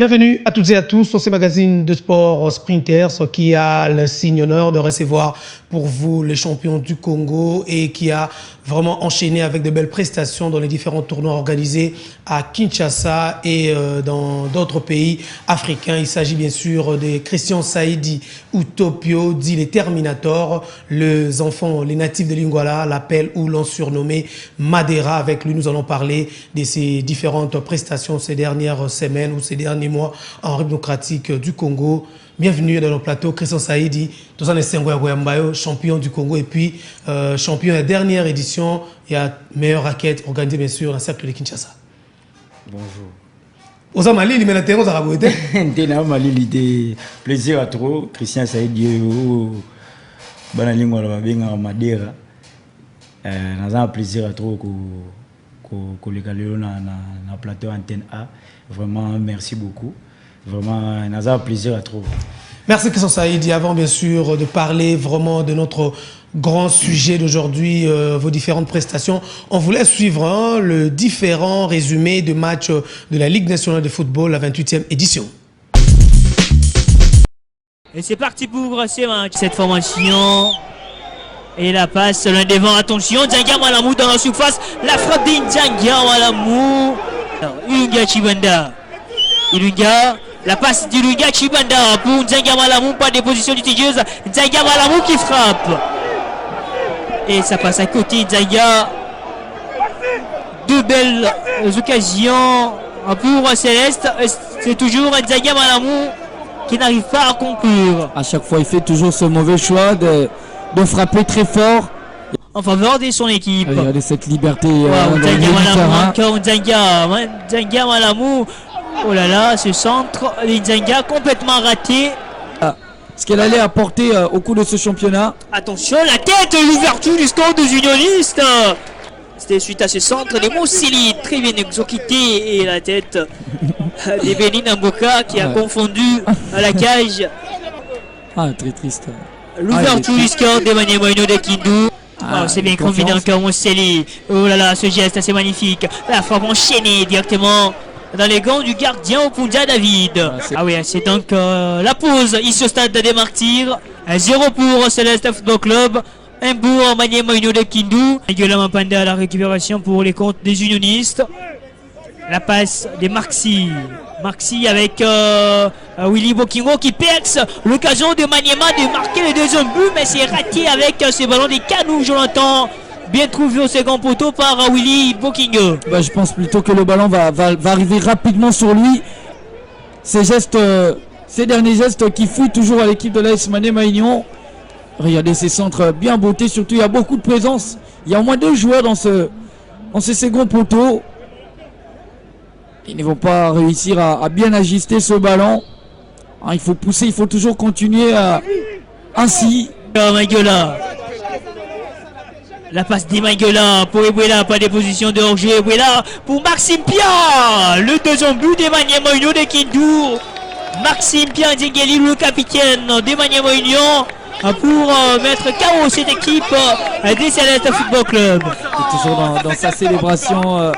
Bienvenue à toutes et à tous sur ce magazine de sport Sprinters qui a le signe honneur de recevoir pour vous les champions du Congo et qui a vraiment enchaîné avec de belles prestations dans les différents tournois organisés à Kinshasa et dans d'autres pays africains. Il s'agit bien sûr de Christian Saïdi Utopio, dit les Terminators, les enfants, les natifs de Lingala l'appellent ou l'ont surnommé Madera. Avec lui, nous allons parler de ses différentes prestations ces dernières semaines ou ces derniers mois en République démocratique du Congo. Bienvenue dans le plateau, Christian Saïdi, champion du Congo et puis champion de la dernière édition, il y a meilleure raquette organisée bien sûr dans le cercle de Kinshasa. Bonjour. Aux Mali, il m'a terre aux Arabes. Mali, l'idée plaisir à trop, Christian Saïdi, Banalingwa la Madera. Nous avons plaisir à trop que les Galéons na plateau Antenne A. Vraiment, merci beaucoup. Vraiment, nous avons plaisir à trop. Merci Christian Saïdi. Avant bien sûr de parler vraiment de notre grand sujet d'aujourd'hui, vos différentes prestations, on voulait suivre le différent résumé de matchs de la Ligue nationale de football, la 28e édition. Et c'est parti pour cette formation. Et la passe, l'un devant, attention, Nzanga Malamou dans la surface, la frappe d'Nzanga Malamou. Ilunga Chibanda. Ilunga, la passe d'Ilunga Chibanda pour Nzanga Malamou, pas de position litigieuse. Nzanga Malamou qui frappe. Et ça passe à côté, Nzanga. Deux belles occasions pour Céleste. C'est toujours Nzanga Malamou qui n'arrive pas à conclure. À chaque fois, il fait toujours ce mauvais choix de frapper très fort en faveur de son équipe. Regardez cette liberté. Nzanga Malamou. Oh là là, ce centre, Nzanga complètement raté. Ce qu'elle allait apporter au cours de ce championnat. Attention, la tête, l'ouverture du score des unionistes. C'était suite à ce centre de Moussili, très bien exécuté, et la tête de Benin Namboka qui a confondu à la cage. Ah, très triste. L'ouverture du score d'Emmanuel Moïno de Kindou. C'est bien combiné encore Mousseli. Oh là là, ce geste assez magnifique. La frappe enchaînée directement dans les gants du gardien Opunja David. Oui, c'est donc la pause ici au stade des Martyrs. 0 pour Céleste Football Club. 1 pour Emmanuel Moïno de Kindou. Guillaume Mapanda à la récupération pour les comptes des unionistes. La passe de Marxi. Marxi avec Willy Bokingo qui perce l'occasion de Maniema de marquer le deuxième but, mais c'est raté avec ce ballon des Canous, je l'entends. Bien trouvé au second poteau par Willy Bokingo. Je pense plutôt que le ballon va arriver rapidement sur lui. Ces derniers gestes qui fuient toujours à l'équipe de l'AS Mané-Maignan. Regardez ces centres bien bottés, surtout il y a beaucoup de présence. Il y a au moins 2 joueurs dans ce second poteau. Ils ne vont pas réussir à bien ajuster ce ballon. Il faut pousser, il faut toujours continuer ainsi. Maïguela. La passe d'Emaïguela pour Ebouela, pas de position de hors-jeu. Ebouela pour Maxime Pia. Le deuxième but d'Emmanuel Moïno de Kindou. Maxime Pia Ndingeli, le capitaine d'Emmanuel Moïno, pour mettre KO cette équipe des Céleste Football Club. Et toujours dans sa célébration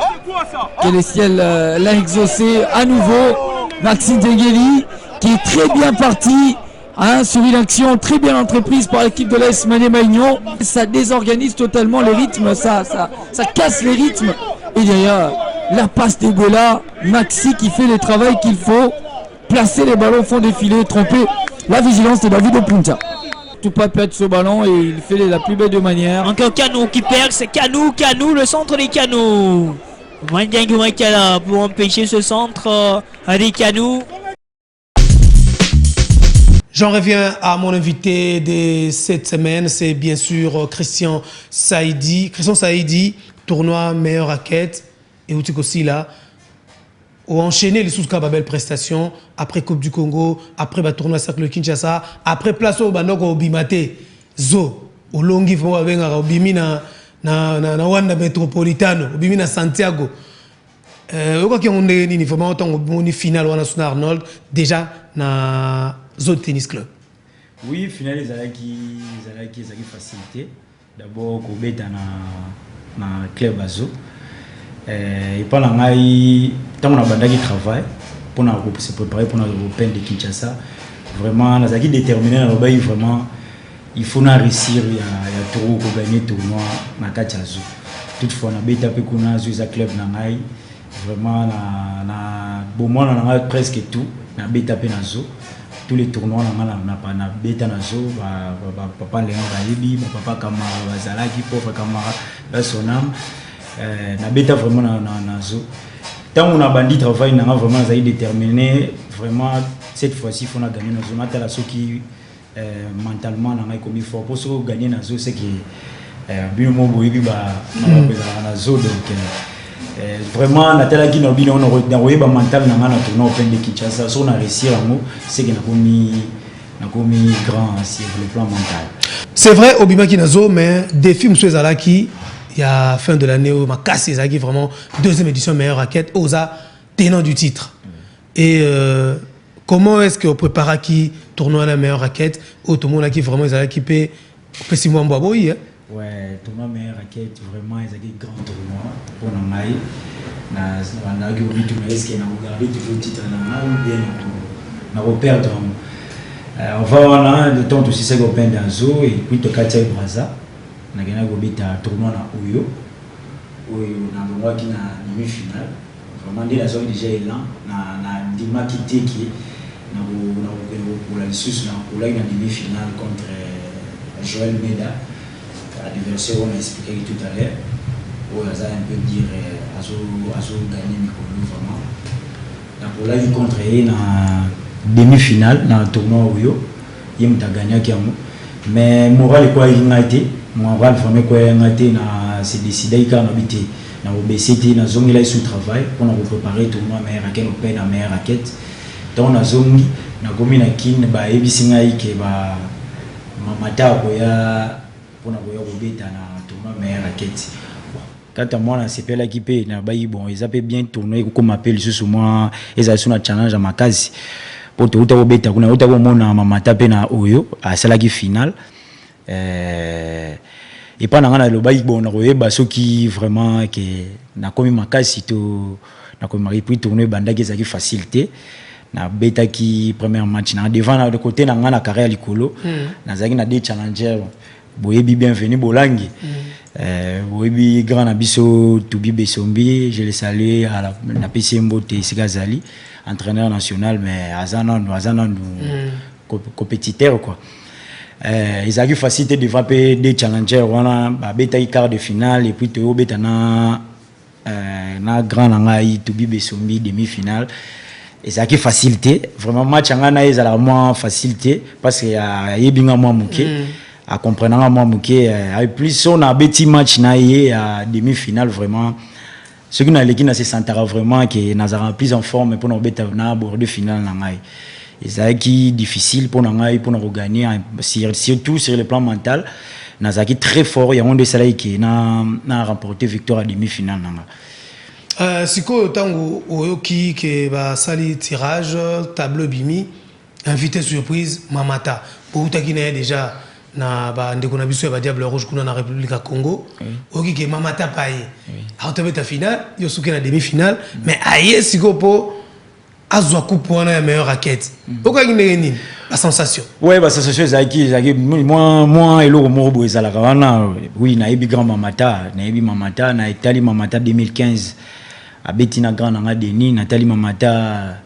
que le ciel l'a exaucé à nouveau. Maxime Ndingeli qui est très bien parti sur une action très bien entreprise par l'équipe de l'AS Mané-Maignan. Ça désorganise totalement les rythmes, ça casse les rythmes. Et derrière, la passe d'Ebola, Maxi qui fait le travail qu'il faut, placer les ballons au fond des filets, tromper la vigilance de David Opunja. Tout pas perdre ce ballon et il fait la plus belle de manière. Encore Canou qui perd, c'est Canou, le centre des Canous. Mandiangu Makala pour empêcher ce centre des Canous. J'en reviens à mon invité de cette semaine, c'est bien sûr Christian Saïdi. Christian Saïdi, tournoi meilleure raquette, et aussi là, ont enchaîné les sous-cas belles prestations, après Coupe du Congo, après tournoi Cercle Kinshasa, après place au Bandoko au Bimate, Zo, au Longi, au Bimina, na Wanda Metropolitano, au Bimina Santiago. Au cas où on est au final, on a Arnold, déjà, na Zo Tennis Club. Oui, final, ils ont facilité. D'abord, Kobe dans le club Azo. Et pendant que on a bandagi travail, pour se préparer pour l'Européen de Kinshasa. Vraiment, nous avons déterminé vraiment, il faut réussir à gagner le tournoi dans le Kachazo. Toutefois, nous avons tapé un club nangai. Vraiment, on a presque tout. Nous avons tapé tous les tournois, nous avons bêta nazo, papa Léon Baïbi, papa Kamara, Bazalaki, pauvre Kamara, Sonam. Nous avons bêta vraiment nazo. Tant qu'on a bandit travail, nous avons vraiment déterminé. Vraiment, cette fois-ci, il faut gagner nazo. Nous avons qui mentalement, nous avons commis fort. Pour gagner nazo, c'est que bien mon boïbi nazo. Donc vraiment, Nathalie qui n'a pas de mental dans le tournoi Open de Kinshasa, si on a réussi à nous, c'est qu'il a commis grand sur le plan mental. C'est vrai, Obima Kinazo, mais défi M. Zalaki, il y a fin de l'année, où Makassi Zaki, vraiment, deuxième édition meilleure raquette, Oza, tenant du titre. Et comment est-ce qu'on prépare qui tournoi à la meilleure raquette, au tout le monde qui vraiment Zalaki peut 6 mois en bois, oui. Ouais, tournoi meilleure raquette, vraiment, ils ont des grands tournois pour nous. On a regardé toujours le titre, on a perdre. On va avoir le temps aussi, c'est Open d'Anzo et puis de Katia Braza. On a gagné un tournoi à Oyo. On a gagné une demi-finale. Vraiment, la zone déjà est là. On a dit Makité qui est pour la demi-finale contre Joël Meda. L'adversaire, on a expliqué tout à l'heure. On a un peu dire Azo gagné Mikolo vraiment. Pour là, il contre dans demi-finale dans le tournoi Oyo. Il a gagné Kiamou. Mais moral quoi il a été. Moral vraiment quoi il a été. C'est décidé qu'il a habité. Dans le BCT, dans la zone il a sous travail pour nous préparer le tournoi meilleure raquette, on paye la meilleure raquette. Dans la zone, dans la commune qui bah ebisingai qui bah mamata koya pour nous koya kobeta na tournoi meilleure raquette. Quand à moi, c'est pas l'équipe, bon, ils avaient bien tourné, comme appelle sous moi, ils avaient un challenge à ma case. Pour tout le monde, on a eu un tapé na Oyo, à celle qui finale. Et pendant que le bail, bon, on a eu ceux qui vraiment, qui n'a commis ma case, n'a commis pris tourner, banda qui a facilité. Na beta qui premier match, na devant de côté, na la carrière Licolo, na zagi na des challengers. Boyebi bienvenue Bolangi. Boyebi grand abisso Toubi Besombi, je le salue à la PCMBO Sigazali, entraîneur national mais azanan compétiteur quoi. Ils ont eu facilité de frapper des challengers, on a beta quart de finale et puis Théo beta na grand nangai Toubi Besombi demi-finale. Ils ont eu facilité, vraiment match ngana ils ont moins facilité parce que yebinga moi muké. À comprendre moi et plus on a un petit match à demi-finale vraiment ce qui n'a l'équipe na se sentara vraiment que nazara plus en forme pour nous beta na bord de finale nangai et ça qui difficile pour nangai pour nous gagner surtout sur le plan mental nazaki très fort il y a un de cela qui na remporté victoire à demi-finale nanga siko tango oyoki ke ba sali tirage tableau bimi invité surprise Mamata pour utaki na déjà na ba ndeko na biso ya ba Diable Rouge kuna na République ya Congo oki ke Mamata paye autobeta finale yo suki na demi-finale mais aye sikopo azwa coupe wana ya meilleure raquette okaki nini la sensation ouais ba sensation zaki moi eloko moko bo ezala wana oui na ebi grand Mamata na Italie Mamata 2015 abeti na grand nga Denis Nathalie Mamata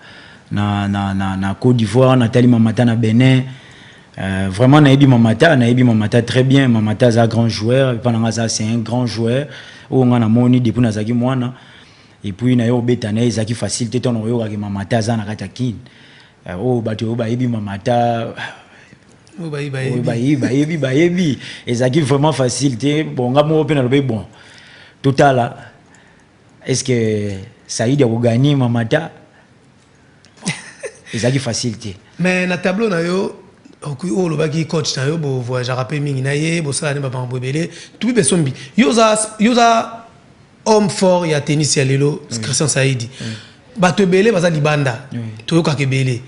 na Côte d'Ivoire Nathalie Mamata na Bénin. Vraiment Naïbi Mamata très bien Mamata c'est un grand joueur pendant ça c'est un grand joueur où on a moni depuis nazaki mwana et puis na yo betana ezaki facilité ton yo ka Mamata za na katakin oh bato ba yebi Mamata oh ba yebi ezaki vraiment facilité bon nga mo pe na lobe bon total est-ce que Saïd a gagné Mamata ezaki facilité mais na tableau na yo oh le baki coach na yo bo voyage rapé mingi na ye bo sala ne ba mbebele tout be sombi yoza homme fort ya tennis ya lelo Christian Saïdi bato belé baza libanda to ka kebele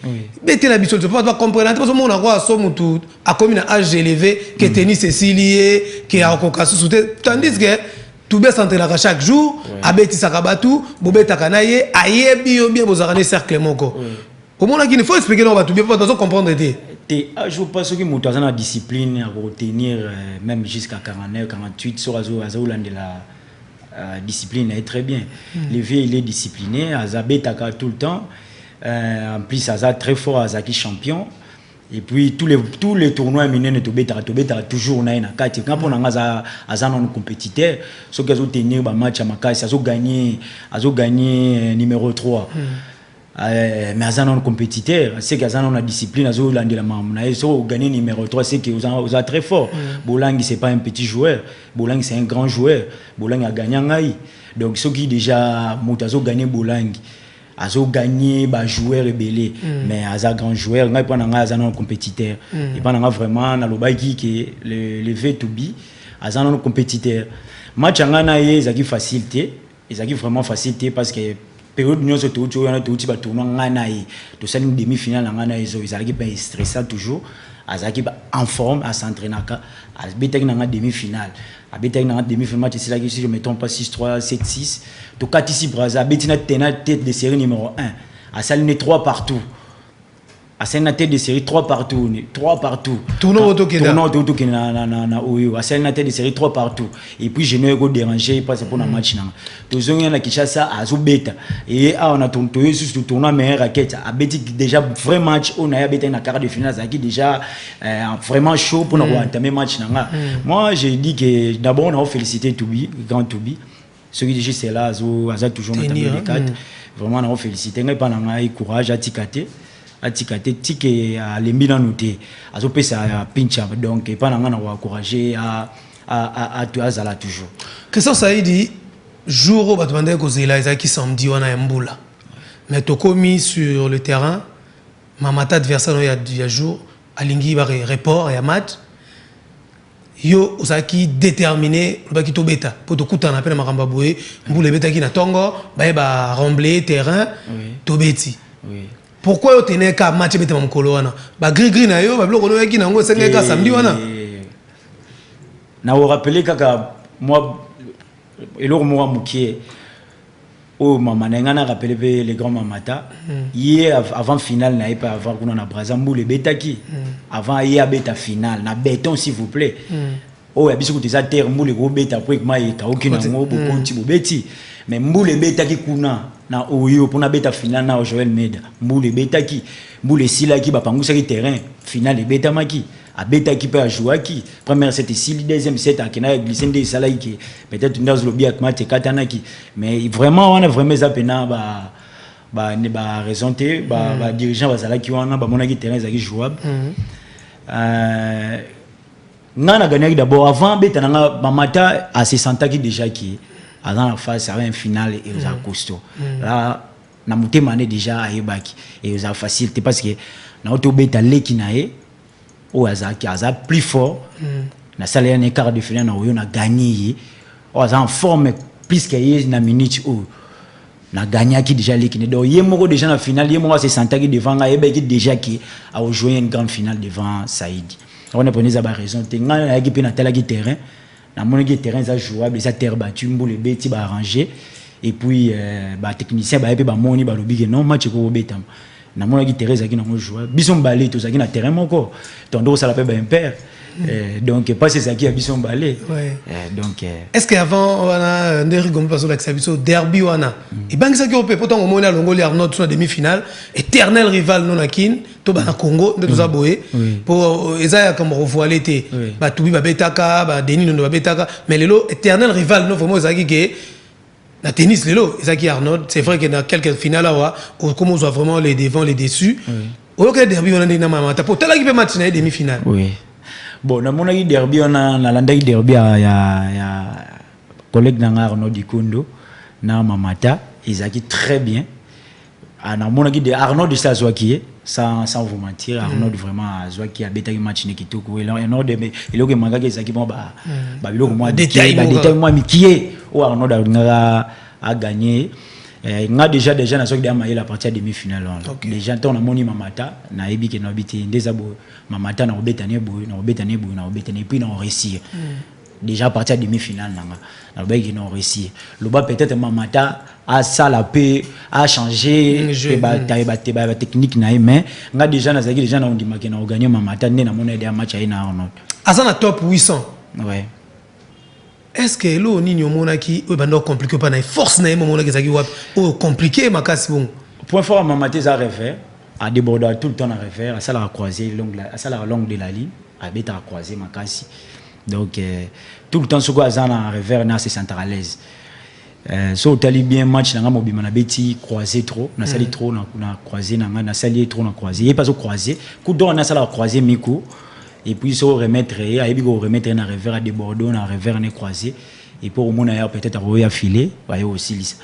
bete na biso to pas comprendre parce que mon roi so mutu a commis na âge élevé que tennis est lié que a kokasu tandis que tout bien s'entraîner chaque jour abeti sakabatu bobeta kanaye ayebi bien bozarane cercle moko au moment qu'il faut expliquer non tout bien pas comprendre je pense que mon la discipline à retenir même jusqu'à 49 48 sur de la discipline est très bien le vieux il est discipliné azabetaka tout le temps en plus aza très fort azaki champion. Et puis tous les tournois minés to beta toujours na kati quand on a un compétiteur ceux qui ont tenir ba match à makasi azo gagner numéro 3 mais azana un compétiteur c'est que azana una discipline azo landela mamna et so gagner numéro 3 c'est que vous êtes très fort Bolangi c'est pas un petit joueur Bolangi c'est un grand joueur Bolangi a gagné ngai donc ceux qui déjà motazo gagner Bolangi azo gagné ba joueur rebellé mais aza grand joueur ngai pona nga aza non compétiteur et pona nga vraiment na lobaki que le V2B aza non compétiteur match nga na ye zaki facilité ezaki vraiment facilité parce que période nous surtout tu yana tout ba tournoi nga na ye to sali demi-finale nga na yezo ezaki pas stressant toujours azaki en forme à s'entraîner ka azbeta nga demi-finale abeta na demi-finale match c'est là que si je me trompe pas 6-3 7-6 to katisi braza betina tête de série numéro 1 à saline 3 partout à saline tête de série 3 partout tournoi auto qui na oyo à saline tête de série 3 partout et puis je ne go déranger pas pour na match na to zonga na Kinshasa azobeta et on a tourné sur tournoi meilleure raquette a beti déjà vrai match on a beta na quart de finale ça qui déjà vraiment chaud pour nous entamer match na moi j'ai dit que d'abord on a félicité Toubi grand Toubi ce qui dit c'est là aza toujours dans les 4 vraiment on a félicité ngai pas na courage à tikate tike à l'embina noté azope ça pincha donc pas na encourager à tout azala toujours Christian Saïdi jour où tu demandais que Zela qui samedi on a Mboula mais tu commis sur le terrain mamata adversaire il y a jour alingi ba report et match yo osaki déterminé baki to beta pour to kutana pe na makamba boye Mboula beta ki na tongo ba rembler terrain to beti pourquoi vous tenez qu'à match avec mon coloana ba gris na yo ba bloko no yaki nango senga ka samedi wana na vous rappeler kaka moi eloko moi mukie oh maman n'a rappelé les grands mamata hier avant finale n'a pas avant qu'on a Brazambo le betaki avant hier beta finale na béton s'il vous plaît oh yabiso ko teza terre mbule go beta pour que mai ka okina ngo bokonti bobeti mais mbule betaki kuna na oyo pour na beta finale na Joël Meda mbule betaki mbule silaki ba pangusa ki terrain finale beta maki a beta qui peut jouer qui première set ici deuxième set à kena glissé des salaiki peut-être dans le biak match katanaki mais vraiment on a vraiment zapena ne ba raisonner ba dirigeant bazalaki wana ba monaki terrain zaki jouable nana gagné d'abord avant beta nanga ba mata à 60 qui déjà qui avant la phase avait un final et aux costaud là na mutema né déjà à ebaki et aux facilité parce que na auto beta leki nae o azaki aza plus fort na salle un quart de finale na oyo na gagné o aza en forme plus que hier na minute o na gagné qui déjà l'équipe donc hier moko déjà na finale hier moko se sentait devant nga ebeki déjà qui a joué une grande finale devant Saïdi on a pris ça ba raison te nga na équipe na tela qui terrain na mon terrain ça jouable ça terre battu mbole beti ba arranger et puis ba technicien ba epe ba moni ba lobi que non match ko betam na mona ki Thérèse qui na mo joueur bison balé tout ça qui na terrain moko tondo ça la pe ba impère donc pas c'est ça qui a bison balé donc est-ce que avant on a nderi gomba sur l'exhibition derby wana et bang ça qui on peut pourtant au mona longo les Arnaud sur demi-finale éternel rival non akin to ba Congo de tout aboé pour ezaya comme revoiler été ba tubi ba betaka ba Denis no ba betaka mais lelo éternel rival non vraiment ezaki que la tennis lelo Isaki Arnold c'est vrai qu'il y a quelques finales là comme on voit vraiment les devants les déçus au que derby on a na mamata pour tala qui peut match na demi-finale bon na mona derby on a na landa derby ya collègue na Arnold Dikondo na mamata Isaki très bien na mona qui de Arnold ça soit qui sans vous mentir Arnold vraiment soit qui a bêta match ne kitoko et non de il que manga qui Isaki bon ba biloko moi détail moi mikié ou Arnold a gagné nga déjà na soki de la partie demi-finale déjà on a moni mamata na ebi ke na biti ndeza bo mamata na obetane bo na obetane puis na réussir déjà parti à demi-finale na ba qui non réussi le bas peut-être Mamata a ça la paix a changé ba technique na mais nga déjà na zaki déjà na ondima ki na gagner Mamata né na mona des match à na on Azana top 800 ouais est-ce que lo nini omonaki o bando compliqué pas na force na mo monaki zaki wapi o compliqué makasi bon point fort Mamata za revers à déborder tout le temps à revers à ça la croiser longue de la ligne à bêta à croiser makasi donc tout le temps ce quoi Azana revers na c'est centralaise so tali bien match na ngamo bima na beti croiser trop na sali trop na croiser na sali trop na croiser et pas au croiser coup d'or na sala croiser miko et puis so remettre et abi go remettre na revers à déborder na revers na croiser et pour au moins peut-être à filer va aussi lisse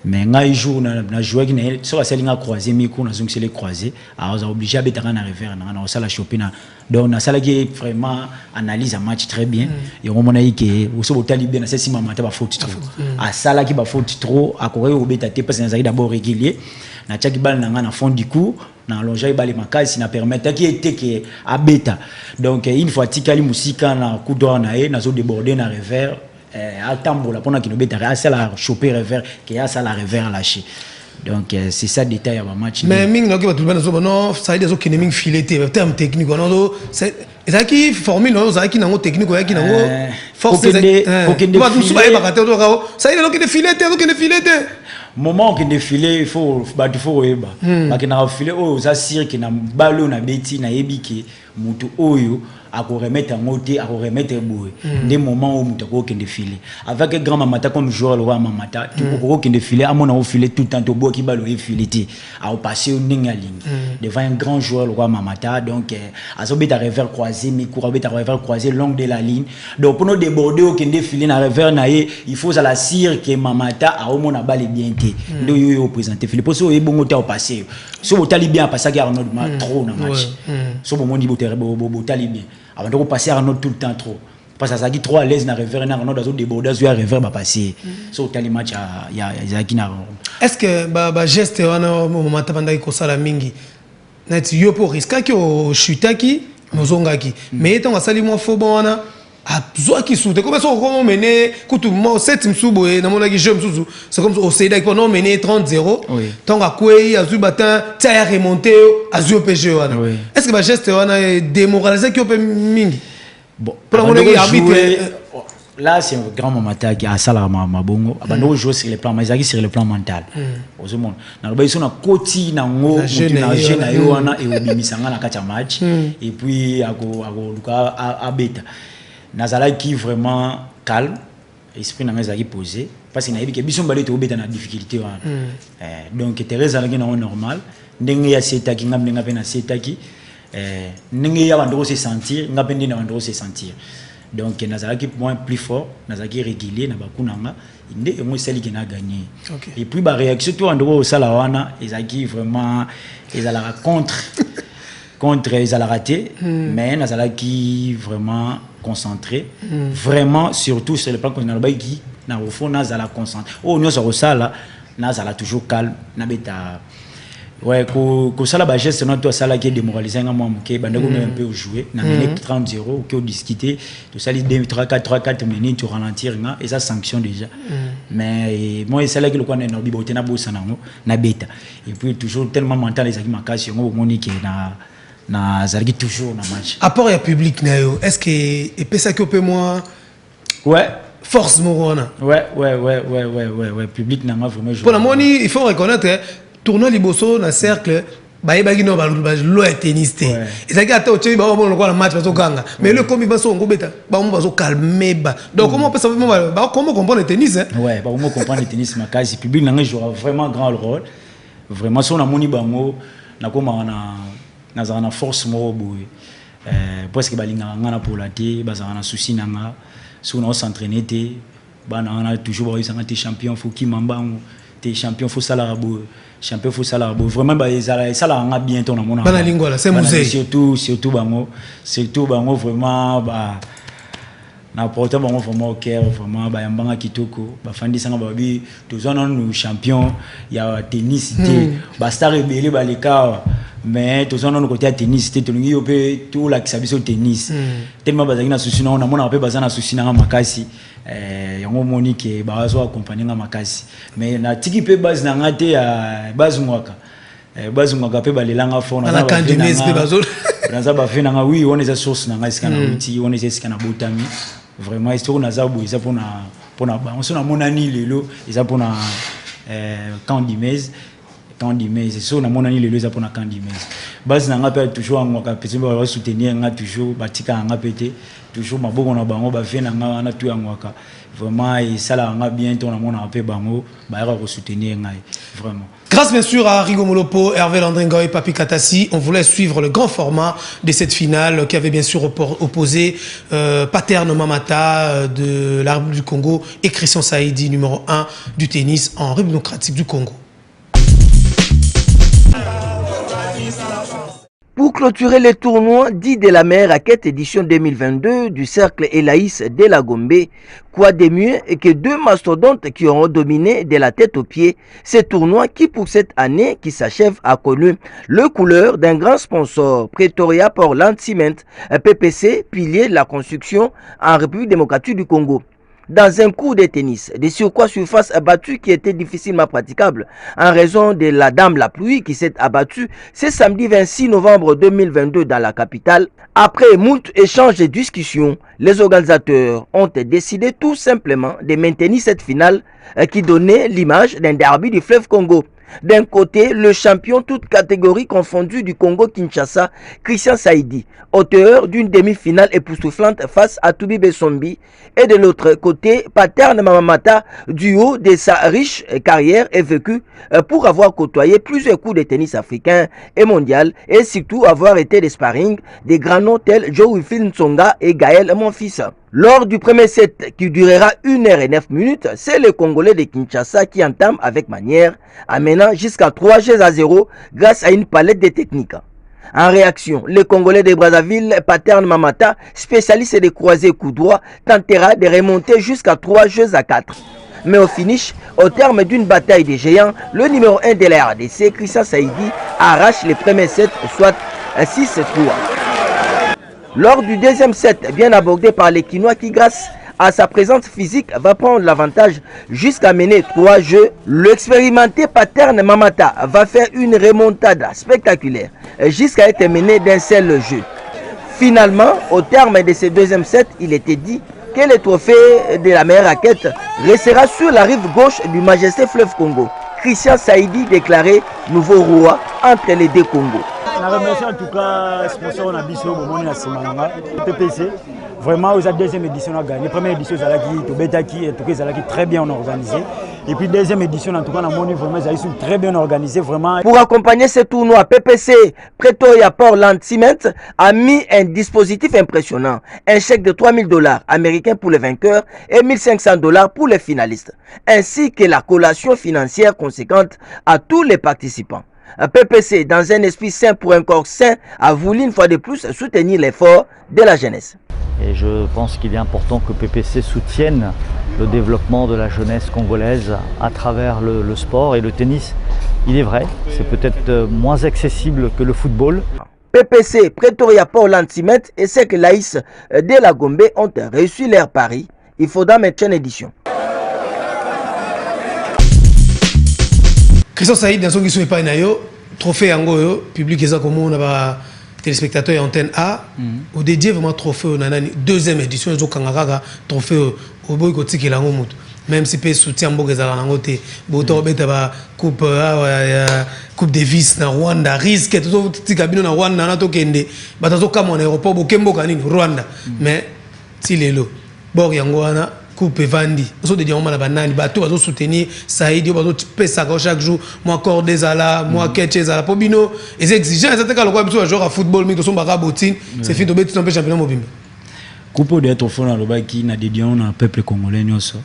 mais ngai jour na jouer qui na so sali na croiser miko na zonk les croiser alors obligé à beta na revers na sala choper na donc na sala qui vraiment analyse un match très bien et on mona que so botali bien na c'est Mamata ba faute trop à sala qui ba faute trop à courir au beta te parce que d'abord régulier na tchaki bal na fond du coup na longeai bali makasi na permettre qui était que à beta donc une fois tikali musika na coup d'or na na zo déborder na revers à tambola pendant qu'il beta à sala choper revers qui a sala revers lâché donc c'est ça détail à match mais ming no ki ba tout bana so non ça des autres naming fileté terme technique non c'est ezaki formule non ezaki nango technique ezaki nango force ezaki ba tout so ba ba ka to ka ça il est donc de fileté moment que défilé il faut eba ba ki na filer o za sir ki na balo na beti na yebiki mutu oyo à remettre en côté à remettre boue des moments où mutu ko ke défilé avec grand Mamata comme joueur le roi Mamata tu ko ke défilé à mon au filer tout le temps to bo ki balo filité à passer au ninga ligne devant un grand joueur le roi Mamata donc à so beta revers croisé mi cour beta revers croisé long de la ligne donc pour nous déborder au ke défilé na revers na il faut à la cire que Mamata a au mon a balle bien té ndo yo présenter Philippe so e bongo ta au passé so botali bien passer à Arnaud trop na match so bon mon botali bien avant de passer Arnaud tout le temps trop parce que ça dit trop à l'aise na revers na Arnaud dans déborder sur revers ba passer so tali match ya Zaki na est-ce que ba geste wana Mamata banda ko sala mingi na ti yo pour risquer que o chutaki mozongaki mais étant asali mo fo bona a qui soute comme ça on mener kutu mo 7 msubo na mona ki je msuzu c'est comme au Seda qui non mener 30-0 tant à quoi azu batin tia remonter azu PG wana est-ce que ba geste wana démoraliser qui peut mingi bon pour mon arbitre là c'est un grand Mamata qui a ça la mabongo abando jouer sur le plan mais sur le plan mental aux monde na ba iso na koti na ngo na jeune yo wana e obimisanga na kacha match et puis ako luka a beta nazala qui vraiment calme esprit na ngeza qui posé parce que na yebi ke biso mbale to beta na difficulté wana donc Teresa la ngena normal ndenge ya setaki ngambe ngape na setaki ndenge ya bandoko se sentir ngape ndina bandoko se sentir donc nazala qui point plus fort nazala qui régulier na bakunanga inde et moi celle qui n'a gagné et puis ba réaction tout bandoko sala wana ezaki vraiment ezala contre ils allaient rater mais nazala qui vraiment concentré vraiment surtout sur le plan qu'on a qui na au fond nazala concentré oh nous sur ça là nazala toujours calme na beta ouais ko sala ba geste non toi sala qui est démoralisé nga moi moké banda ko un peu jouer na minute 30-0 qui discuter tout ça les 3-4 minutes tu ralentir nga et ça sanction déjà mais moi sala qui le quoi na biboté na bossa na beta et puis toujours tellement mental lesaki makasi ngo monique na zalgi toujours na match apport ya public na yo est-ce que et pesa que peut moi ouais force morona ouais public na vraiment pour la moni il faut reconnaître tournoi liboso na cercle bayebaki no lo ya tennis et ça qui ata oche ba bon le match bazo ganga mais le comme baso ngobeta ba mo bazo calmer ba donc comment peut ça ba comment comprendre le tennis ouais ba comment comprendre le tennis makasi public na joue vraiment grand rôle vraiment son na moni bango na koma na force mo boy parce que balinga ngana pour la té bazana na souci nanga so na s'entraîner té bana na toujours ba isanga té champion faut ki mambango té champion faut salarabo champion faut salarabo vraiment ba ça nga bien ton na mona bana lingwa c'est musée surtout bango vraiment ba na porter bango vraiment au cœur vraiment ba yambanga kitoko ba fandi sanga ba bi tous on nous champion ya tennis té ba star rebelle ba leka mais tous on a côté à tennis te tolungi yo pe tout la kisabiso tennis tellement bazaki na souci na mona pe bazana souci na makasi yango monique bazo accompagner na makasi mais na tiki pe base na ngate ya base mwaka pe balelanga fond na candimese pe bazo na ba fe na oui on est source na ngasi kana uti on est kana botami vraiment histoire na zabu isa pona ba on sona monani lelo isa pona candimese c'est ça, on a mon ami les deux pour la candimese. Base n'a pas toujours en quoi petit va soutenir n'a toujours batika n'a pété toujours ma beaucoup on a bango ba fait n'a tout en quoi vraiment et ça là on a bien on a mon appel bango ba va soutenir vraiment. Grâce bien sûr à Rigo Molopo, Hervé Landringo et Papi Katassi, on voulait suivre le grand format de cette finale qui avait bien sûr opposé Paterne Mamata de la République du Congo et Christian Saïdi, numéro 1 du tennis en République démocratique du Congo. Pour clôturer les tournois dits de la meilleure raquette édition 2022 du cercle Elaïs de la Gombe, quoi de mieux que deux mastodontes qui auront dominé de la tête aux pieds ces tournois qui pour cette année qui s'achève a connu le couleur d'un grand sponsor, Pretoria Portland Cement, PPC, pilier de la construction en République démocratique du Congo. Dans un cours de tennis, de surcroît surface abattue qui était difficilement praticable en raison de la dame la pluie qui s'est abattue ce samedi 26 novembre 2022 dans la capitale. Après moult échanges et discussions, les organisateurs ont décidé tout simplement de maintenir cette finale qui donnait l'image d'un derby du fleuve Congo. D'un côté, le champion toute catégorie confondue du Congo-Kinshasa, Christian Saïdi, auteur d'une demi-finale époustouflante face à Toubi Bessombi, et de l'autre côté, Paterne Mamata, du haut de sa riche carrière et vécu pour avoir côtoyé plusieurs coups de tennis africains et mondial, et surtout avoir été des sparring des grands noms tels Joe Wilfried Ntsonga et Gaël Monfils. Lors du premier set qui durera 1 h et 9 minutes, c'est le Congolais de Kinshasa qui entame avec manière, amenant jusqu'à 3-0 grâce à une palette de techniques. En réaction, le Congolais de Brazzaville, Paterne Mamata, spécialiste des croisés coup droit, tentera de remonter jusqu'à 3-4. Mais au finish, au terme d'une bataille des géants, le numéro 1 de la RDC, Christian Saïdi, arrache les premiers sets, soit 6-3. Lors du deuxième set, bien abordé par les Kinois qui, grâce à sa présence physique, va prendre l'avantage jusqu'à mener 3 jeux, l'expérimenté Paterne Mamata va faire une remontada spectaculaire jusqu'à être mené d'un seul jeu. Finalement, au terme de ce deuxième set, il était dit que le trophée de la meilleure raquette restera sur la rive gauche du majesté fleuve Congo. Christian Saïdi déclaré nouveau roi entre les deux Congos. Je remercie en tout cas le sponsor de PPC. Vraiment, la deuxième édition a gagné. La première édition, c'est très bien organisé. Et puis, deuxième édition, en tout cas, ils sont très bien organisés. Vraiment. Pour accompagner ce tournoi, PPC Pretoria Portland Cement a mis un dispositif impressionnant. Un chèque de $3 000 américains pour les vainqueurs et $1 500 pour les finalistes. Ainsi que la collation financière conséquente à tous les participants. PPC, dans un esprit sain pour un corps sain, a voulu une fois de plus soutenir l'effort de la jeunesse. Et je pense qu'il est important que PPC soutienne le développement de la jeunesse congolaise à travers le sport et le tennis. Il est vrai, c'est peut-être moins accessible que le football. PPC, Pretoria Portland Cement et Sec Laïs de la Gombe ont réussi leur pari. Il faudra mettre une édition. Christian Saïd, dans son qui pas nayo, trophée ango public eza comme on a téléspectateurs et antenne A, au dédié vraiment trophée on a deuxième édition zo kangaka trophée au boy ko tikela ngo mutu. Même si pe soutien mboka za nango te, boto beta ba coupe coupe Davis na Rwanda, risque to tika bino na Rwanda na to kende, batazo kama na aéroport bokembo kanini Rwanda. Mais si lelo bor yango wana coupe vandi so de diamant na banani bato bazo soutenir Saïdi bazo pesa chaque jour moi corde ezala moi ketch ezala po bino les exigeants ça ka lokwa biso joueur à football mais to so mbaka botine c'est fini to betu un peu championnat mobimba coupe de être fond na qui na dédié na peuple congolais nyonso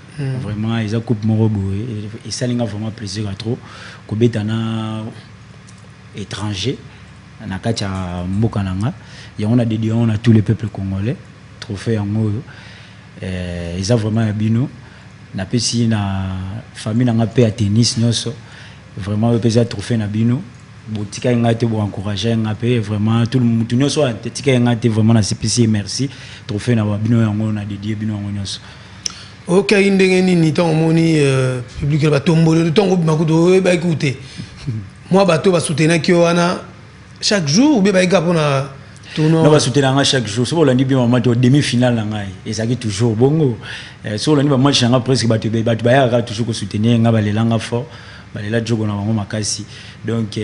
vraiment ils a coupe moko boye et ça linga vraiment plaisir à trop ko betana étranger na kacha mboka nanga ya on a dédié on a tous les peuples congolais trophée en moyo ils ont vraiment bino na pesi na famille na pe à tennis nyonso vraiment pesi trophée na bino botika ngate bo encourager ngapé vraiment tout le monde tout nyonso tika ngate vraiment na CPC merci trophée na babino yango na dédié bino yango nyonso. Ok, indenge nini tant moni public ba tombolo tant ko makuto ba écouter. Moi bato ba soutenir ki wana chaque jour ou bien ba ikapona tournoi. Non ba soutenir chaque jour. So bolandi bien maman to demi-finale na ngai. Et ça qui toujours bongo. So bolandi ba match nga presque bato ba ya toujours ko soutenir nga balelanga fort. Balela jogo na bango makasi. Donc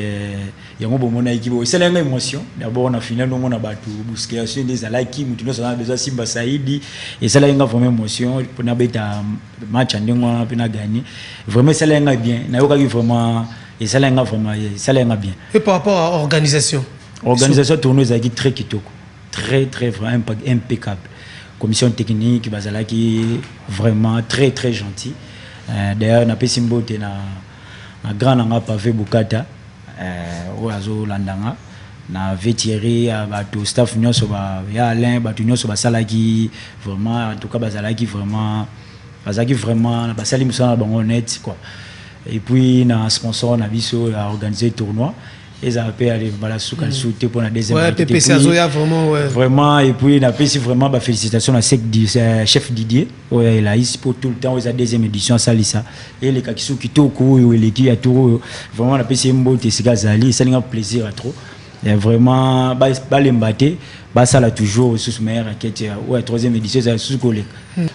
yango bomona équipe c'est la émotion. D'abord on a finale on a battu bousculation des alaki mutuno ça besoin Simba Saidi et ça la nga vraiment émotion pour na beta match ndingo na pena gagner. Vraiment ça la nga bien. Na yoka vraiment et ça la nga vraiment ça la nga bien. Et par rapport à organisation. Organisation tournoi zaki très kitoko. Très vraiment impeccable. Commission technique bazalaki vraiment très gentil. D'ailleurs na pesimbo te na grand nanga pavé bukata oazo landanga na vétieri bato staff nyonso ba ya Alain bato nyonso basalaki vraiment en tout cas bazalaki vraiment basali musana bango honnête quoi. Et puis na sponsor na biso a organisé tournoi et ça a pu aller voilà souté pour la deuxième ouais PPC Azoya vraiment ouais vraiment et puis na pesi vraiment ba félicitations à chef Didier ouais là ici pour tout le temps la deuxième édition ça lisa et les kakisu kitoko et qui a tout vraiment na pesi mbote sikazali ça n'a plaisir à trop et vraiment ba lembaté ba ça là toujours sous meilleure raquette ouais troisième édition ça sous collègue.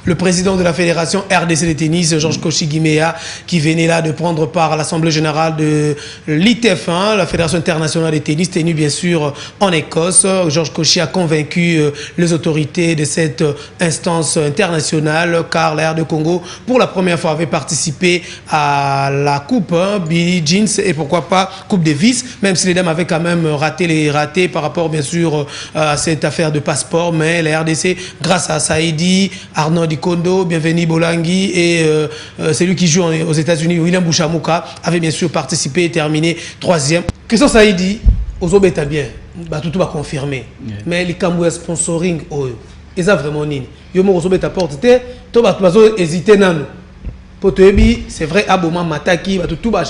Le président de la fédération RDC de tennis, Georges Kochi Guimea, qui venait là de prendre part à l'assemblée générale de l'ITF1, la fédération internationale de tennis, tenue bien sûr en Écosse. Georges Kochi a convaincu les autorités de cette instance internationale, car la RD Congo, pour la première fois, avait participé à la coupe Billie Jean et pourquoi pas Coupe Davis, même si les dames avaient quand même raté par rapport bien sûr à cette affaire de passeport, mais la RDC, grâce à Saïdi, Arnaud Dikondo, Bienvenu Bolangi et celui qui joue aux États-Unis, William Bouchamuka, avait bien sûr participé et terminé 3e. Christian Saïdi, aux Obéta bien, tout va confirmer. Mais les Cambouis sponsoring, ils ont vraiment nini. Yo mo aux Obéta porte, tu vas hésiter non. C'est vrai, Aboma Mataki, tout va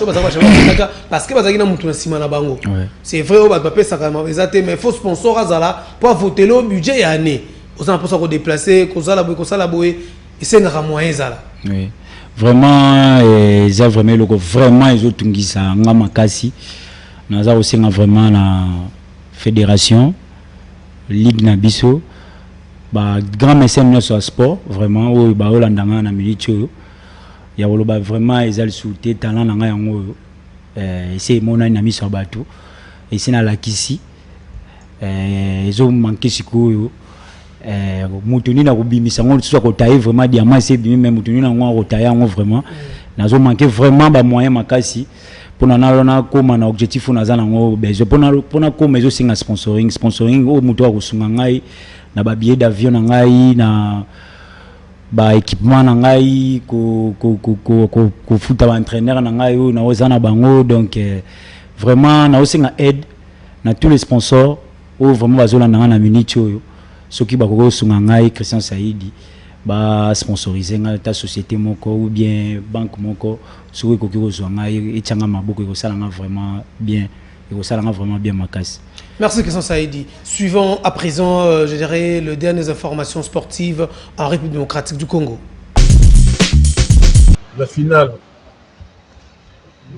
parce que Bazaki na mutu na sima na bango. C'est vrai, on va pas ça mais il faut sponsor azala pour voter le budget et année. Aux gens pour se déplacer, et c'est un moyen ça. Oui, vraiment, ils ont vraiment ils ont tout dit ça. On a makasi, nous avons aussi vraiment la fédération, ligue nabiso, bah grand mécène sur le sport, vraiment où bah Holandanga na militio, il y a vraiment ils ont souté talent nanga yango, c'est mon ami nami sur bateau, et c'est na la kisi, ils ont manqué siko. Mutuni na kubimisa ngo tso ko tailler vraiment diamant c'est bien mais mutuni na ngo tailler ngo vraiment nazo manquer vraiment ba moyen makasi pour na koma na objectif na za ngo bezo pona ko mezo singa sponsoring o muto ko sunga ngai na ba billet d'avion na ngai na ba équipement na ngai ko futa ba entraîneur na ngai na ozana bango donc vraiment na osinga aide na tous les sponsors ou vraiment bazola na minute oyo ceux qui bakoko sunga ngai Christian Saïdi ba sponsoriser ta société moko ou bien banque moko ceux qui ko zo ngai etchanga maboko ko sala vraiment bien makasi. Merci Christian Saïdi. Suivons à présent je dirais les dernières informations sportives en République démocratique du Congo. La finale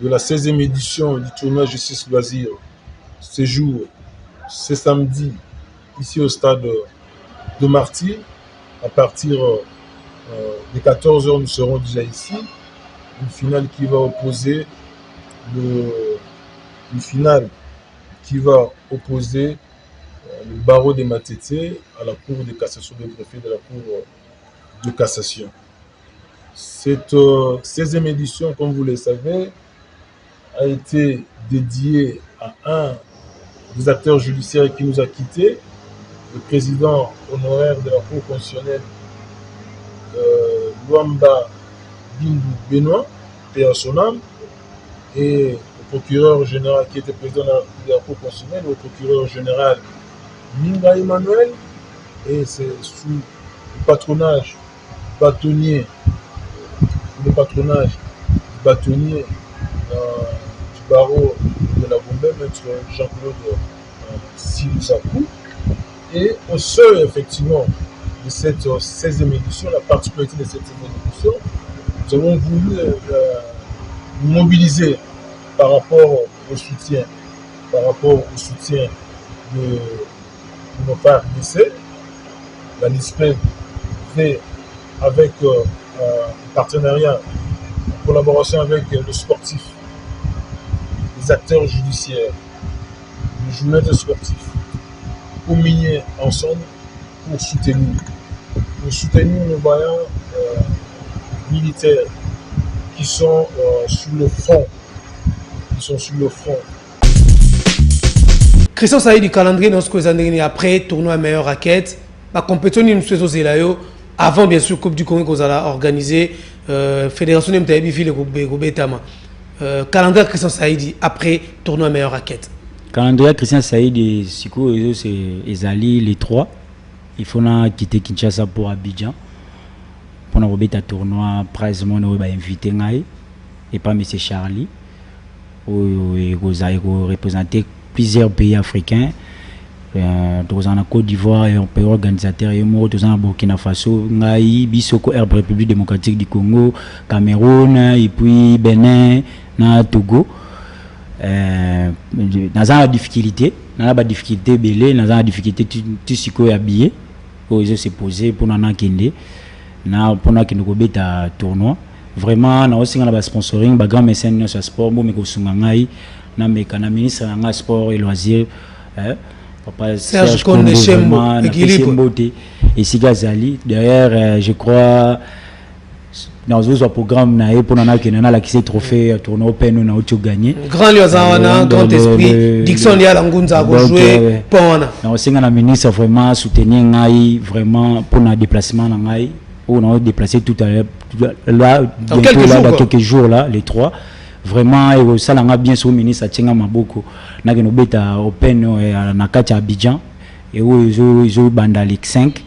de la 16e édition du tournoi Justice Loisirs se joue ce samedi ici au stade de Martyrs. À partir de 14h, nous serons déjà ici. Une finale qui va opposer le barreau de Matete à la Cour de cassation des préfets de la Cour de cassation. Cette 16e édition, comme vous le savez, a été dédiée à un des acteurs judiciaires qui nous a quittés, le président honoraire de la Cour constitutionnelle, Luamba Bindu Benoît, paix à son âme, et le procureur général qui était président de la Cour constitutionnelle, le procureur général Minga Emmanuel, et c'est sous le patronage du bâtonnier du barreau de la Gombe, M. maître Jean-Claude Silisakou. Et au seuil, effectivement, de cette 16e édition, la particularité de cette 16e édition, nous avons voulu nous mobiliser par rapport au soutien, de nos frères lycées. La LISPED fait avec un partenariat, en collaboration avec le sportif, les acteurs judiciaires, les journalistes sportifs, communier ensemble pour soutenir nos voyants militaires qui sont sur le front. Christian Saïd du calendrier dans ce que vous avez après tournoi meilleure raquette. La compétition nous faisons Zelayo avant bien sûr Coupe du Congo que vous allez organiser. Fédération de Mtaïbi Ville Goubetama. Calendrier Christian Saïd après tournoi meilleure raquette. Calendrier Christian Saïd, c'est Ezali les 3. Il faut quitter Kinshasa pour Abidjan. Pour nous remettre un tournoi, pratiquement nous invité et pas M. Charlie. Vous avez représenté plusieurs pays africains. Nous avons Côte d'Ivoire et un pays organisateur. Nous avons Burkina Faso, Bissoko, République démocratique du Congo, Cameroun, et puis Bénin, Togo. Nous avons la difficulté, belé, nous avons la difficulté tout ce qui est habillé. Ils se posé pour nous kende, pour nous kende un tournoi. Vraiment, nous avons un sponsoring, un grand mécène de sport, nous avons un ministre de sport et loisirs. Papa Serge Konde vraiment et Sigazali. D'ailleurs, je crois dans un programme pour nous qui s'est trophée tournoi open nous avons gagné. Grand Liozana, grand esprit. Dixon Yala Ngunza a joué pour nous. Nous avons un ministre vraiment soutenir Ngai vraiment pour nos déplacements Ngai. On a déplacé tout à l'heure là dans quelques jours là les 3. Vraiment ça l'a bien sur ministre Atchenga Maboko na que nous beta open na kati Abidjan et où ils ont banda Ligue 5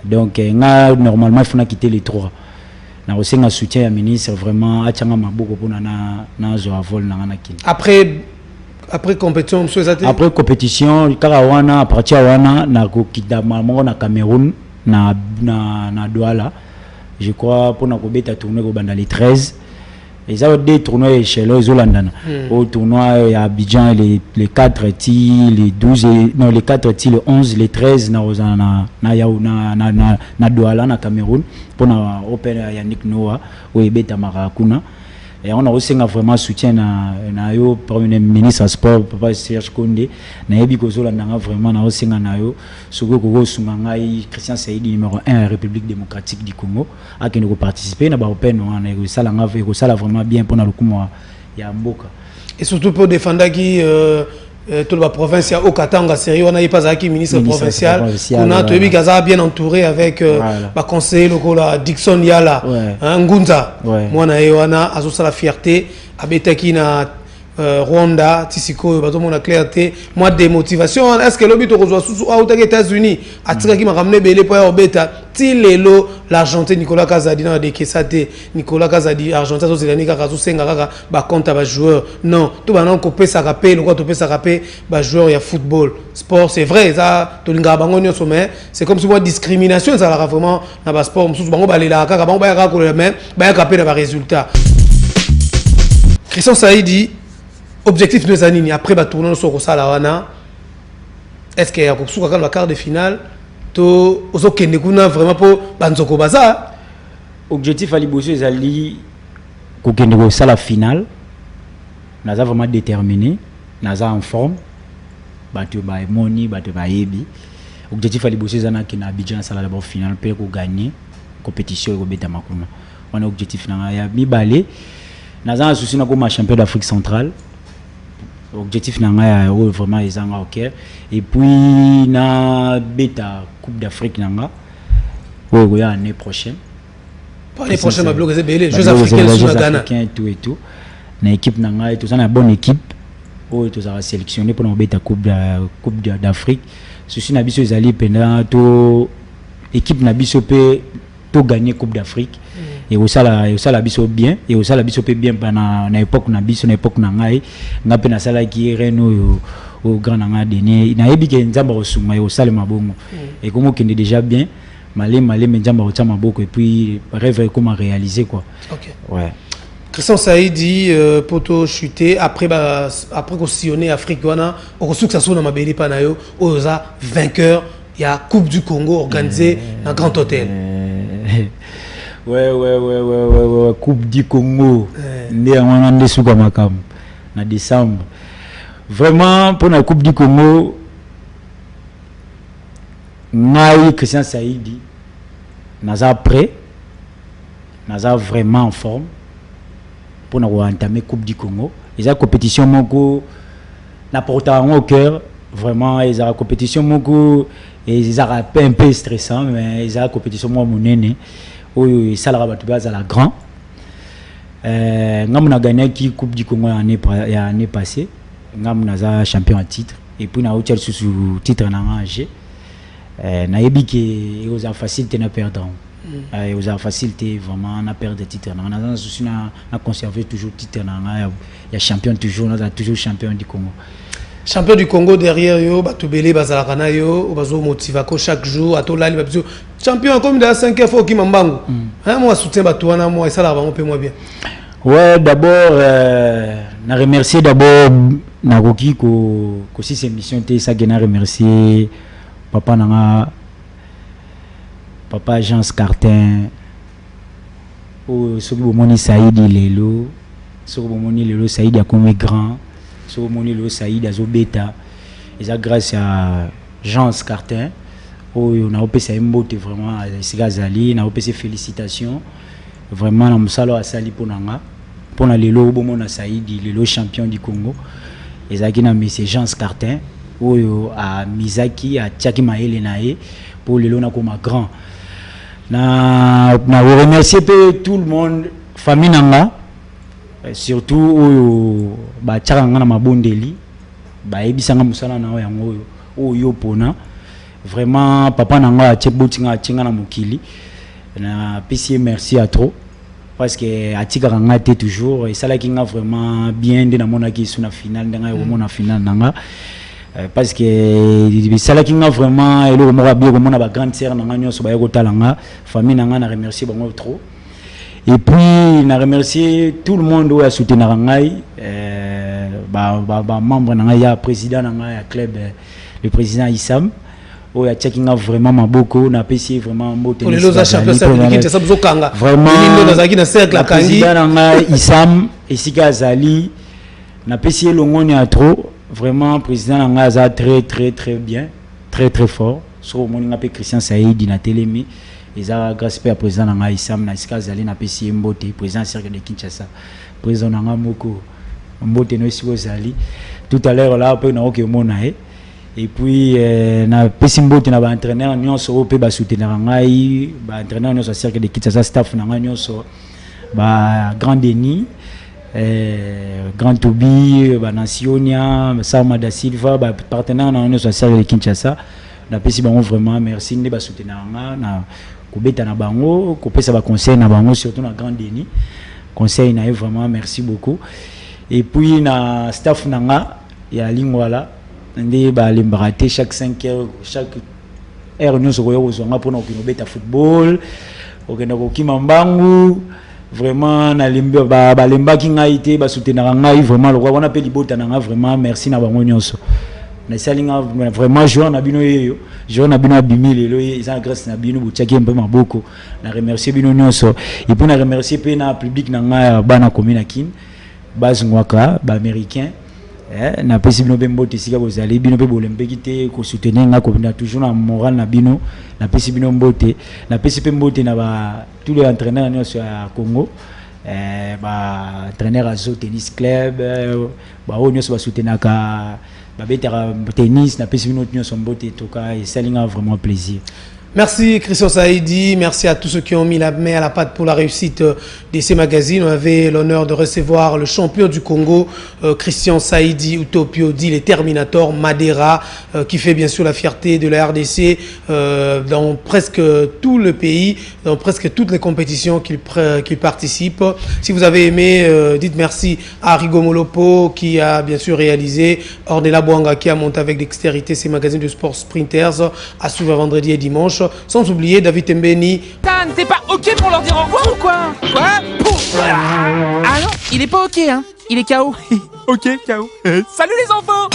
donc normalement il faut quitter les 3 na aussi un soutien à ministre vraiment Atchenga Maboko pour na zo vol na après compétition après compétition karawana à partir wana na ko kidama na Cameroun na Douala je crois pour na ko beta tourner ko banda les 13. Ils ont des tournois chez les Hollandais. Au tournoi à Abidjan, les 4 les 12, non, les 4 les 11, les 13, na Douala, na Cameroun, pour na Open Yannick Noah, ou Ebeta Marakuna. Et on a aussi vraiment soutien na yo premier ministre sport Papa Serge Konde na yebi kozola nanga vraiment na aussi na yo soko ko sunga Christian Saïd numéro 1 à République démocratique du Congo a qui nous participer na ba open na ko sala nga ko sala vraiment bien pour na lokumo ya mboka et surtout pour défendre qui toute la province au Katanga sérieux on a pas qui ministre provincial on a Tobi Gaza bien entouré avec ba conseiller local Dixon Yala Ngunza moi na Yohana azo la fierté abetaki na Rwanda tisiko bato mona clarté moi des motivations est-ce que le but reçoit sous aux États-Unis atika ki ma ramener belé pour obeta ti lelo l'argentin Nicolas Kazadi na de Kesate Nicolas Kazadi argentin zo zelani kaka zo senga kaka ba compte ba joueur non tout ba non ko pesa rapé le quoi to pesa rapé ba joueur ya football sport c'est vrai ça to linga bango nyo sommet c'est comme si moi discrimination ça la vraiment na ba sport mususu bango ba lela kaka bango ba ya ko le même ba ya kapé na ba résultat. Christian Saïdi objectif de Zanini après ba tourner sur Rosala wana est-ce qu'il y a beaucoup de quart de finale to ozo kende kuna vraiment pour banzoko baza objectif ali bosso ezali ko kende ko sala finale naza vraiment déterminé naza en forme bato ba moni bato ba yebi objectif ali bosso ezana ki na Abidjan sala d'abord finale pour ko gagner compétition ko beta makuna on objectif na ya mibale naza souci na ko ma champion d'Afrique centrale. Objectif nanga vraiment ezanga OK et puis na beta coupe d'Afrique nanga ya l'année prochaine l'année prochaine ma bloquer belé jeux africains sur Ghana tout et tout na équipe nanga et tout ça na bonne équipe tout ça sélectionné pour na beta coupe d'Afrique ceci na biso ezali pendant to équipe na biso pe to gagner coupe d'Afrique et au sala biso bien et au sala biso pe bien na époque na biso na époque na ngai ngape na sala ki reno au grand nanga dernier na yebi ke nzamba osuma et au sala mabongo et comme qui est déjà bien malé nzamba otia maboko et puis rêve comment réaliser quoi. OK. Ouais. Christian Saïdi poto chuté après qu'on sillonner Afrique wana on sait que ça soit dans mabeli panayo oza vainqueur il y a Coupe du Congo organisée dans Grand Hôtel. Ouais, Coupe du Congo. Ndé on ndé suka makam na décembre. Vraiment pour la Coupe du Congo ngai Christian Saïdi naza prêt, naza vraiment en forme pour entamer Coupe du Congo. Et la compétition moko n'apporte au cœur vraiment et la compétition moko et ils un peu stressant mais ils la compétition moi monene où ça la base à la grand ngam na gagné qui Coupe du Congo l'année passée ngam na champion en titre et puis na hôtel sous titre na angé na yebi que ils ont facilité na perdre ils ont facilité vraiment na perdre titre na souci na conserver toujours titre na il y a champion toujours na toujours champion du Congo. Champion du Congo derrière yo batubele bazalakana yo bazo motivako chaque jour atolali babiso champion comme dans 5 fois qui mambangu moi soutien batouana moi et ça là va moi bien. Ouais, d'abord na remercier d'abord nakoki ko si cette émission té ça gena remercier papa nanga papa Jean Scartin o soki bomoni Saïdi lelo soki bomoni lelo Saïdi a comme grand so moni le Saïd azobeta et ça grâce à Jean Scartin on a opé ça mbote vraiment Sigazali na opé félicitations vraiment na musalo asali ponanga pona lelo bomona Saïdi lelo champion du Congo et ça qui na monsieur Jean Scartin oyo a Mizaki a Tchaki Maele nae pour lelo na comme grand na remercier tout le monde famille nanga surtout oyo ba tchanga na mabondeli ba ebisanga musala na yango oyo pona vraiment papa nanga tchebutinga tchinga na mukili na pisi merci à trop parce que atika nga té toujours et ça là qui nga vraiment bien de na mona ki suna finale nga yo mona finale nanga parce que ça là qui nga vraiment elo mo bien ko mona ba grande sœur nanga nyoso ba yoko talanga famille nanga na remercier bango trop. Et puis, je remercie tout le monde qui a soutenu Narangai, membre de président de club, le président Issam, qui a checké vraiment beaucoup, n'a apprécié vraiment beaucoup. Pour les autres champions, vraiment, le président de Issam, Essika Azali, n'a apprécié le monde à trop. Vraiment, le président de très bien, très fort. Sur le monde, Christian Saïdi, na télémi. Et ça grâce à président nanga Issam na Sika Zali na pesi mbote président cercle de Kinshasa président nanga moko mbote no Sika Zali tout à l'heure là après na OK mona et puis na pesi mbote na ba entraîneur nyonso pe ba soutenir ngai ba entraîneur nyonso cercle de Kinshasa staff nanga nyonso ba grand Denis grand Tobi ba Nationia Sama da Silva ba partenaire na nyonso cercle de Kinshasa na pesi bango vraiment merci ne ba soutenir na kubeta na bango kopesa ba conseil na bango surtout na grand Denis conseil na vraiment merci beaucoup et puis na staff nanga ya lingwala ndé ba lembarate chaque 5 heures chaque heure nous sokoyo kozonga pona okobeta football okenda kokima mbangu vraiment na lemba ba lembaki ngai te ba soutenir ngai vraiment lokwa wana pe libota nanga vraiment merci na bango nyonso na salinga vraiment joueur na bino yeyo joueur na bino abimi lelo eza grâce na bino butiaki mpe maboko na remercier bino nyonso et puis na remercier pe na public na nga bana commune kin base ngwaka ba américain na pesi bino be mbote sika bozali bino pe bolempeki te ko soutenir nga ko na toujours na moral na bino na pesi bino mbote na pesi pe mbote na ba tous les entraîneurs nyonso ya Congo ba entraîneur azo tennis club ba o nyonso ba soutenir ka babetera tennis na pesi bino nyonso mbote toka et ça linga vraiment plaisir. Merci Christian Saïdi, merci à tous ceux qui ont mis la main à la pâte pour la réussite de ces magazines. On avait l'honneur de recevoir le champion du Congo, Christian Saïdi Utopio, dit les Terminators, Madera, qui fait bien sûr la fierté de la RDC dans presque tout le pays, dans presque toutes les compétitions qu'il participe. Si vous avez aimé, dites merci à Rigo Molopo qui a bien sûr réalisé, Ornella Bouanga qui a monté avec dextérité ces magazines de sport sprinters à suivre vendredi et dimanche. Sans oublier David Mbeni. T'es pas ok pour leur dire au revoir ou quoi? Quoi? Ah non, il est pas ok, hein. Il est KO. Ok, KO. Salut les enfants.